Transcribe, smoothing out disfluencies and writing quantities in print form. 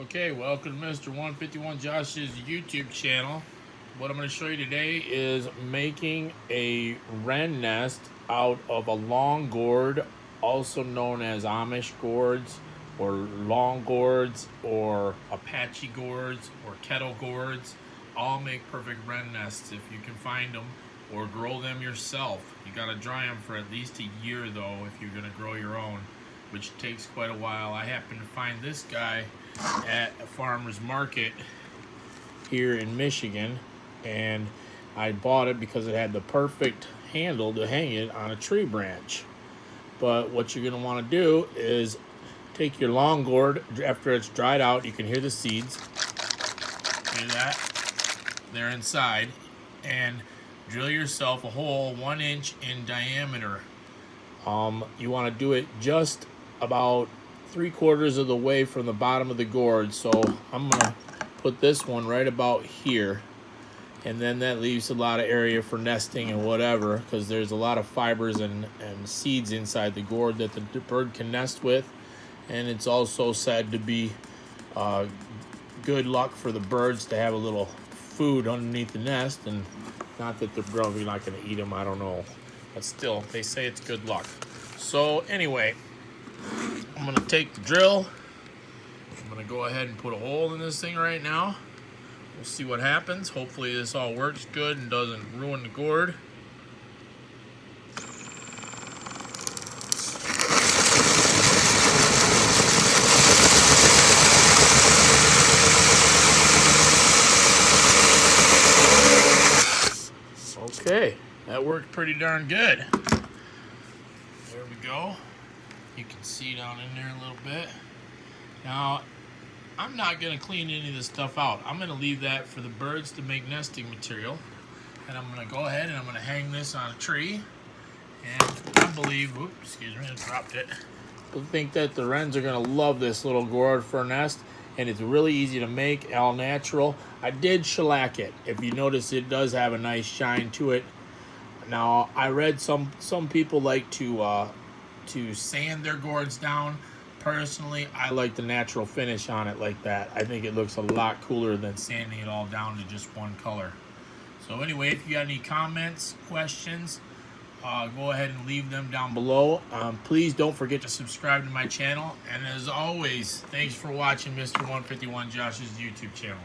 Okay, welcome to Mr. 151 Josh's YouTube channel. What I'm going to show you today is making a wren nest out of a long gourd, also known as Amish gourds or long gourds or Apache gourds or kettle gourds. All make perfect wren nests if you can find them or grow them yourself. You got to dry them for at least a year though if you're going to grow your own, which takes quite a while. I happen to find this guy at a farmer's market here in Michigan, and I bought it because it had the perfect handle to hang it on a tree branch. But what you're going to want to do is take your long gourd after it's dried out. You can hear the seeds. Hear that? They're inside. And drill yourself a hole 1 inch in diameter. You want to do it just about 3/4 of the way from the bottom of the gourd. So I'm gonna put this one right about here, and then that leaves a lot of area for nesting and whatever, because there's a lot of fibers and seeds inside the gourd that the bird can nest with. And it's also said to be good luck for the birds to have a little food underneath the nest, and not that they're probably not going to eat them, I don't know, but still they say it's good luck. So anyway, I'm going to take the drill. I'm going to go ahead and put a hole in this thing right now. We'll see what happens. Hopefully this all works good and doesn't ruin the gourd. Okay, that worked pretty darn good. There we go. You can see down in there a little bit. Now, I'm not going to clean any of this stuff out. I'm going to leave that for the birds to make nesting material. And I'm going to go ahead and I'm going to hang this on a tree. And I believe, oops, excuse me, I dropped it. I think that the wrens are going to love this little gourd for a nest. And it's really easy to make, all natural. I did shellac it. If you notice, it does have a nice shine to it. Now, I read some people like to sand their gourds down. Personally, I like the natural finish on it like that. I think it looks a lot cooler than sanding it all down to just one color. So anyway, if you got any comments, questions, go ahead and leave them down below. Please don't forget to subscribe to my channel. And as always, thanks for watching Mr. 151 Josh's YouTube channel.